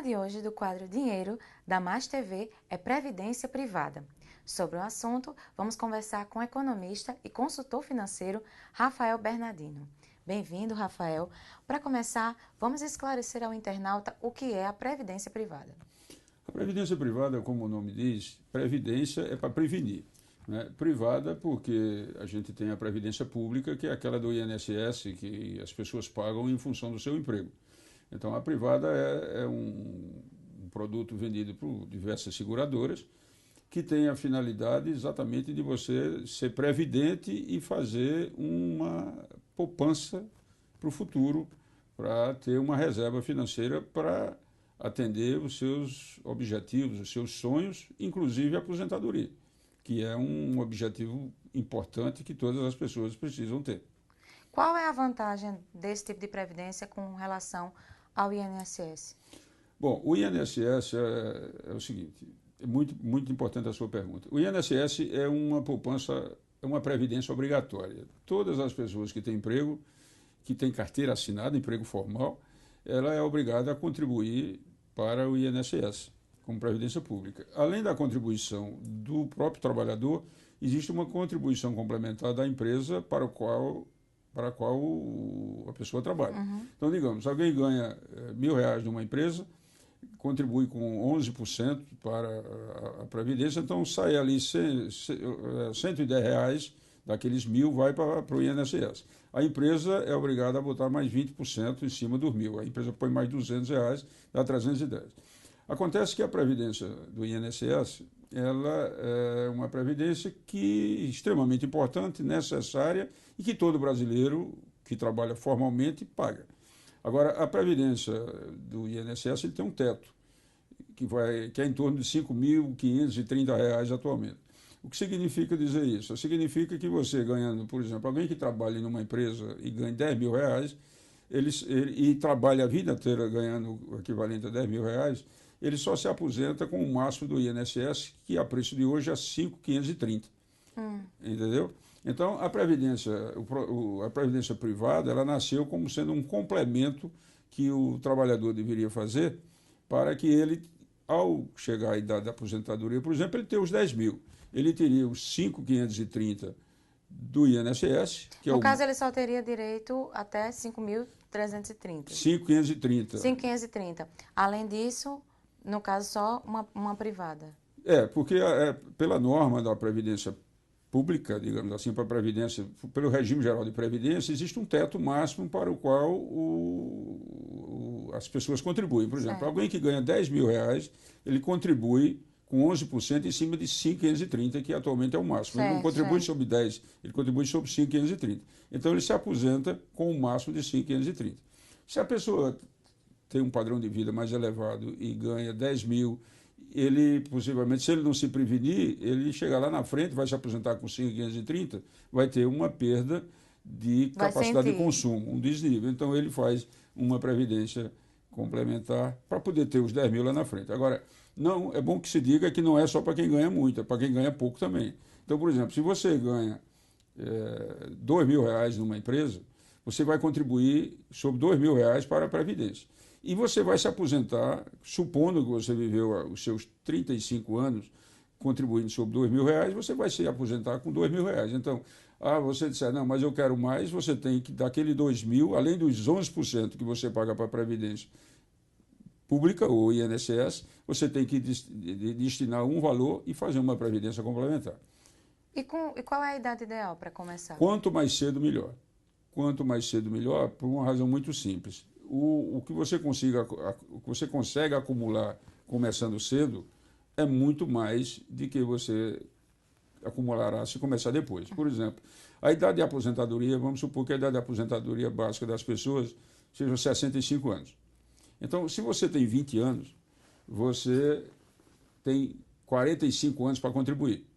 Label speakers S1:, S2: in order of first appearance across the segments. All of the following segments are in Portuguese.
S1: tema de hoje do quadro Dinheiro da Mais TV é Previdência Privada. Sobre o assunto, vamos conversar com o economista e consultor financeiro Rafael Bernardino. Bem-vindo, Rafael. Para começar, vamos esclarecer ao internauta o que é a Previdência Privada.
S2: A Previdência Privada, como o nome diz, previdência é para prevenir. Né? Privada porque a gente tem a Previdência Pública, que é aquela do INSS, que as pessoas pagam em função do seu emprego. Então, a privada é um produto vendido por diversas seguradoras que tem a finalidade exatamente de você ser previdente e fazer uma poupança para o futuro, para ter uma reserva financeira para atender os seus objetivos, os seus sonhos, inclusive a aposentadoria, que é um objetivo importante que todas as pessoas precisam ter.
S1: Qual é a vantagem desse tipo de previdência com relação ao INSS?
S2: Bom, o INSS é o seguinte, é muito importante a sua pergunta. O INSS é uma poupança, é uma previdência obrigatória. Todas as pessoas que têm emprego, que têm carteira assinada, emprego formal, ela é obrigada a contribuir para o INSS, como previdência pública. Além da contribuição do próprio trabalhador, existe uma contribuição complementar da empresa para a qual a pessoa trabalha. Então, digamos, alguém ganha R$1.000 numa empresa, contribui com 11% para a Previdência, então sai ali R$110 daqueles 1.000 vai para o INSS. A empresa é obrigada a botar mais 20% em cima dos 1.000. A empresa põe mais R$200, dá 310. Acontece que a Previdência do INSS ela é uma previdência que é extremamente importante, necessária e que todo brasileiro que trabalha formalmente paga. Agora, a previdência do INSS ele tem um teto, que é em torno de R$5.530 atualmente. O que significa dizer isso? Significa que você ganhando, por exemplo, alguém que trabalha numa empresa e ganha R$10.000, e trabalha a vida inteira ganhando o equivalente a R$10.000, ele só se aposenta com o máximo do INSS, que a preço de hoje é R$5.530. Entendeu? Então, a previdência privada, ela nasceu como sendo um complemento que o trabalhador deveria fazer para que ele, ao chegar à idade da aposentadoria, por exemplo, ele ter os 10.000. Ele teria os 5.530 do INSS, que
S1: no caso, ele só teria direito até 5.330.
S2: 5.530.
S1: 5.530. Além disso, no caso, só uma privada.
S2: Porque pela norma da Previdência Pública, digamos assim, para a Previdência, pelo regime geral de Previdência, existe um teto máximo para o qual as pessoas contribuem. Por exemplo, alguém que ganha R$10.000, ele contribui com 11% em cima de 5.530, que atualmente é o máximo. Ele não contribui sobre 10, ele contribui sobre 5.530. Então, ele se aposenta com o máximo de 5.530. Se a pessoa tem um padrão de vida mais elevado e ganha 10.000, ele, possivelmente, se ele não se prevenir, ele chega lá na frente, vai se aposentar com 5.530, vai ter uma perda de capacidade de consumo, um desnível. Então, ele faz uma previdência complementar para poder ter os 10.000 lá na frente. Agora, não, é bom que se diga que não é só para quem ganha muito, é para quem ganha pouco também. Então, por exemplo, se você ganha R$2.000 numa empresa, você vai contribuir sobre R$2.000 para a Previdência. E você vai se aposentar, supondo que você viveu os seus 35 anos contribuindo sobre R$2.000, você vai se aposentar com R$2.000. Então, você disser, não, mas eu quero mais, você tem que, daquele 2.000, além dos 11% que você paga para a Previdência Pública, ou INSS, você tem que destinar um valor e fazer uma previdência complementar.
S1: E qual é a idade ideal para começar?
S2: Quanto mais cedo, melhor. Quanto mais cedo, melhor, por uma razão muito simples. O que você consegue acumular começando cedo é muito mais do que você acumulará se começar depois. Por exemplo, a idade de aposentadoria, vamos supor que a idade de aposentadoria básica das pessoas seja 65 anos. Então, se você tem 20 anos, você tem 45 anos para contribuir.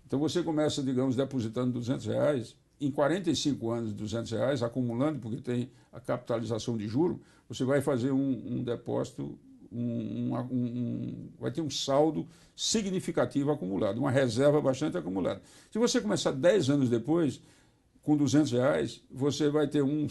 S2: Então, você começa, digamos, depositando R$200, em 45 anos, R$200, acumulando, porque tem a capitalização de juro, você vai fazer um depósito, vai ter um saldo significativo acumulado, uma reserva bastante acumulada. Se você começar 10 anos depois, com R$200, você vai ter um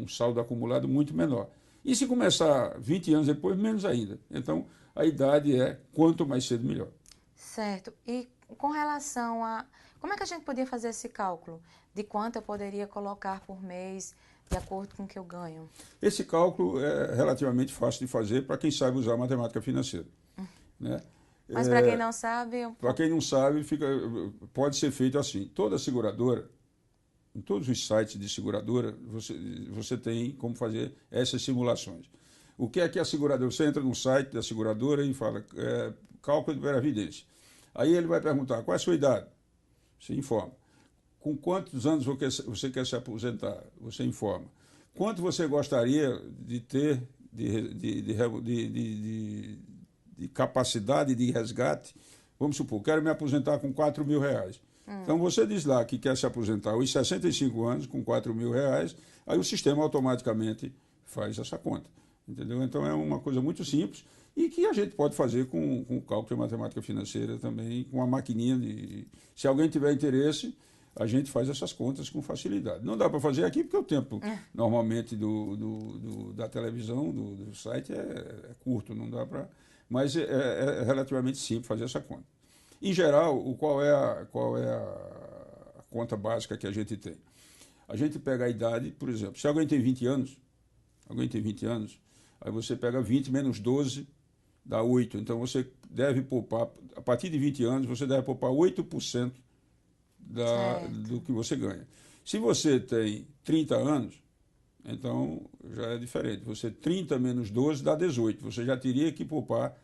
S2: saldo acumulado muito menor. E se começar 20 anos depois, menos ainda. Então, a idade é quanto mais cedo, melhor.
S1: Certo. E com relação a... Como é que a gente podia fazer esse cálculo de quanto eu poderia colocar por mês de acordo com o que eu ganho?
S2: Esse cálculo é relativamente fácil de fazer para quem sabe usar matemática financeira. Né?
S1: Mas para quem não sabe...
S2: Para quem não sabe, pode ser feito assim. Toda seguradora, em todos os sites de seguradora, você tem como fazer essas simulações. O que é a seguradora? Você entra no site da seguradora e fala cálculo de previdência. Aí ele vai perguntar qual é a sua idade. Você informa. Com quantos anos você quer se aposentar? Você informa. Quanto você gostaria de ter de capacidade de resgate? Vamos supor, quero me aposentar com R$4.000. Então você diz lá que quer se aposentar aos 65 anos com R$4.000, aí o sistema automaticamente faz essa conta. Entendeu? Então é uma coisa muito simples e que a gente pode fazer com cálculo de matemática financeira também, com uma maquininha. Se alguém tiver interesse, a gente faz essas contas com facilidade. Não dá para fazer aqui porque o tempo normalmente da televisão, do site é curto, não dá para... Mas é relativamente simples fazer essa conta. Em geral, qual é a conta básica que a gente tem? A gente pega a idade, por exemplo, se alguém tem 20 anos, aí você pega 20 menos 12, dá 8. Então você deve poupar, a partir de 20 anos, você deve poupar 8% do que você ganha. Se você tem 30 anos, então já é diferente. Você 30 menos 12 dá 18. Você já teria que poupar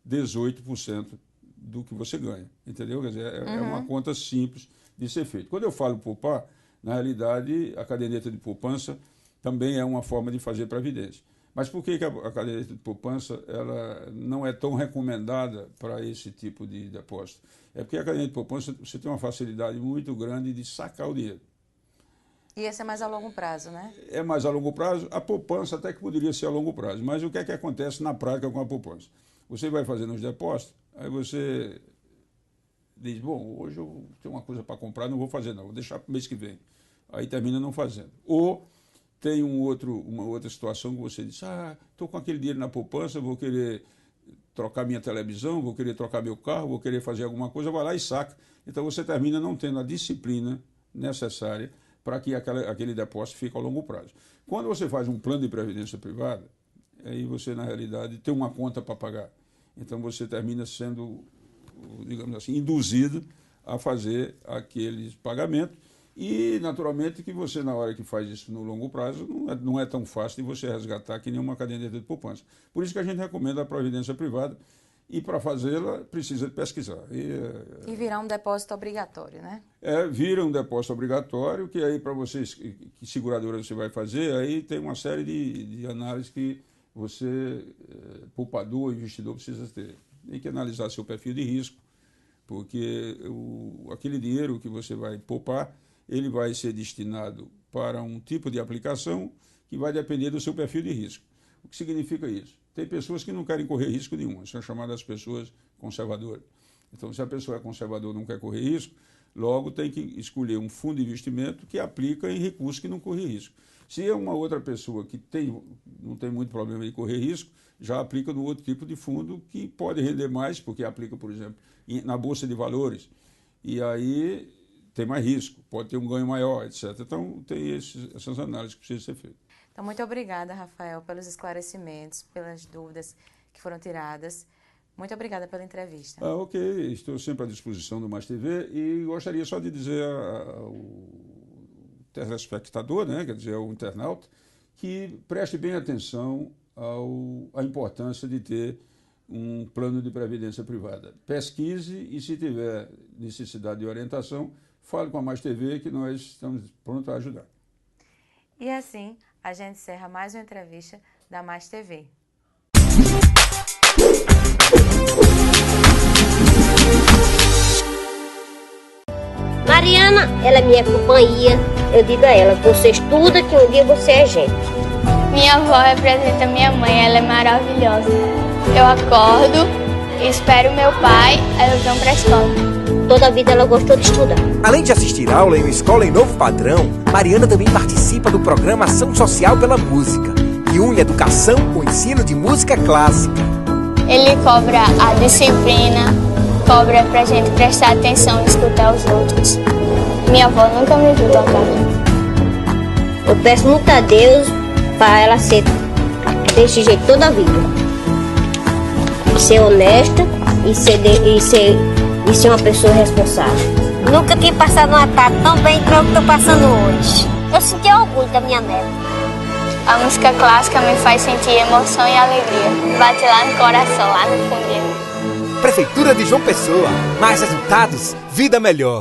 S2: 18% do que você ganha. Entendeu? Quer dizer, é uma conta simples de ser feita. Quando eu falo poupar, na realidade, a caderneta de poupança também é uma forma de fazer previdência. Mas por que a caderneta de poupança ela não é tão recomendada para esse tipo de depósito? É porque a caderneta de poupança você tem uma facilidade muito grande de sacar o dinheiro.
S1: E esse é mais a longo prazo, né?
S2: É mais a longo prazo. A poupança até que poderia ser a longo prazo. Mas o que é que acontece na prática com a poupança? Você vai fazendo os depósitos, aí você diz, bom, hoje eu tenho uma coisa para comprar, não vou fazer não, vou deixar para o mês que vem. Aí termina não fazendo. Ou tem uma outra situação que você diz, estou com aquele dinheiro na poupança, vou querer trocar minha televisão, vou querer trocar meu carro, vou querer fazer alguma coisa, vai lá e saca. Então você termina não tendo a disciplina necessária para que aquele depósito fique a longo prazo. Quando você faz um plano de previdência privada, aí você, na realidade, tem uma conta para pagar. Então você termina sendo, digamos assim, induzido a fazer aqueles pagamentos. E, naturalmente, que você, na hora que faz isso no longo prazo, não é tão fácil de você resgatar que nem uma caderneta de poupança. Por isso que a gente recomenda a previdência privada e, para fazê-la, precisa de pesquisar.
S1: E virar um depósito obrigatório, né?
S2: Vira um depósito obrigatório, que aí, para vocês, que seguradora você vai fazer, aí tem uma série de análises que você, poupador, investidor, precisa ter. Tem que analisar seu perfil de risco, porque aquele dinheiro que você vai poupar, ele vai ser destinado para um tipo de aplicação que vai depender do seu perfil de risco. O que significa isso? Tem pessoas que não querem correr risco nenhum, são chamadas pessoas conservadoras. Então, se a pessoa é conservadora e não quer correr risco, logo tem que escolher um fundo de investimento que aplica em recursos que não correm risco. Se é uma outra pessoa que não tem muito problema de correr risco, já aplica no outro tipo de fundo que pode render mais, porque aplica, por exemplo, na Bolsa de Valores. E aí tem mais risco, pode ter um ganho maior, etc. Então, tem essas análises que precisam ser feitas.
S1: Então, muito obrigada, Rafael, pelos esclarecimentos, pelas dúvidas que foram tiradas. Muito obrigada pela entrevista.
S2: Ok, estou sempre à disposição do Mais TV e gostaria só de dizer ao telespectador, né, quer dizer, ao internauta, que preste bem atenção à importância de ter um plano de previdência privada. Pesquise e, se tiver necessidade de orientação, fale com a Mais TV, que nós estamos prontos a ajudar.
S1: E assim, a gente encerra mais uma entrevista da Mais TV.
S3: Mariana, ela é minha companhia. Eu digo a ela, você estuda que um dia você é gente.
S4: Minha avó representa minha mãe, ela é maravilhosa. Eu acordo, espero meu pai, aí eu venho pra escola.
S3: Toda a vida ela gostou de estudar.
S5: Além de assistir aula em uma escola em Novo Padrão, Mariana também participa do programa Ação Social pela Música. que une educação com o ensino de música clássica.
S4: Ele cobra a disciplina, cobra pra gente prestar atenção e escutar os outros. Minha avó nunca me viu tocar.
S3: Eu peço muito a Deus para ela ser desse jeito toda a vida. Ser honesta e ser uma pessoa responsável. Nunca tinha passado uma tarde tão bem como eu estou passando hoje. Eu senti orgulho da minha neta.
S4: A música clássica me faz sentir emoção e alegria. Bate lá no coração, lá no fundinho.
S5: Prefeitura de João Pessoa. Mais resultados, vida melhor.